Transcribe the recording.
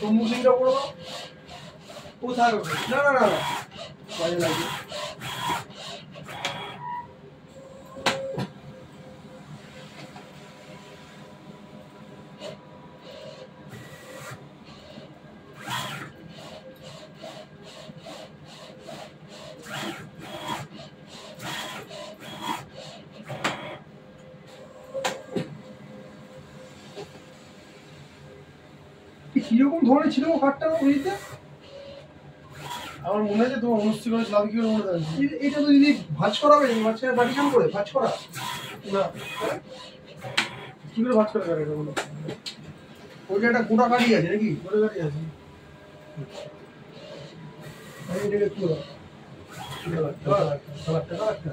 তম্বু সিংটা করে দাও। কোথায়? না না না কাজে লাগবে। কিরকম ধরনের ছিল কাঠটা বুঝতে? আমার মনে আছে তোমার অনুষ্ঠিত করে লাভ কি করে মনে থাকবে। এটা তো যদি ভাঁজ করা হবে মাঝখানে বাটি কাম করে ভাঁজ করা না কি করে ভাঁজ করা যাবে? ওইটা একটা গোটা কাঠি আছে নাকি? গোটা কাঠি আছে। এটাকে পুরো কালারটা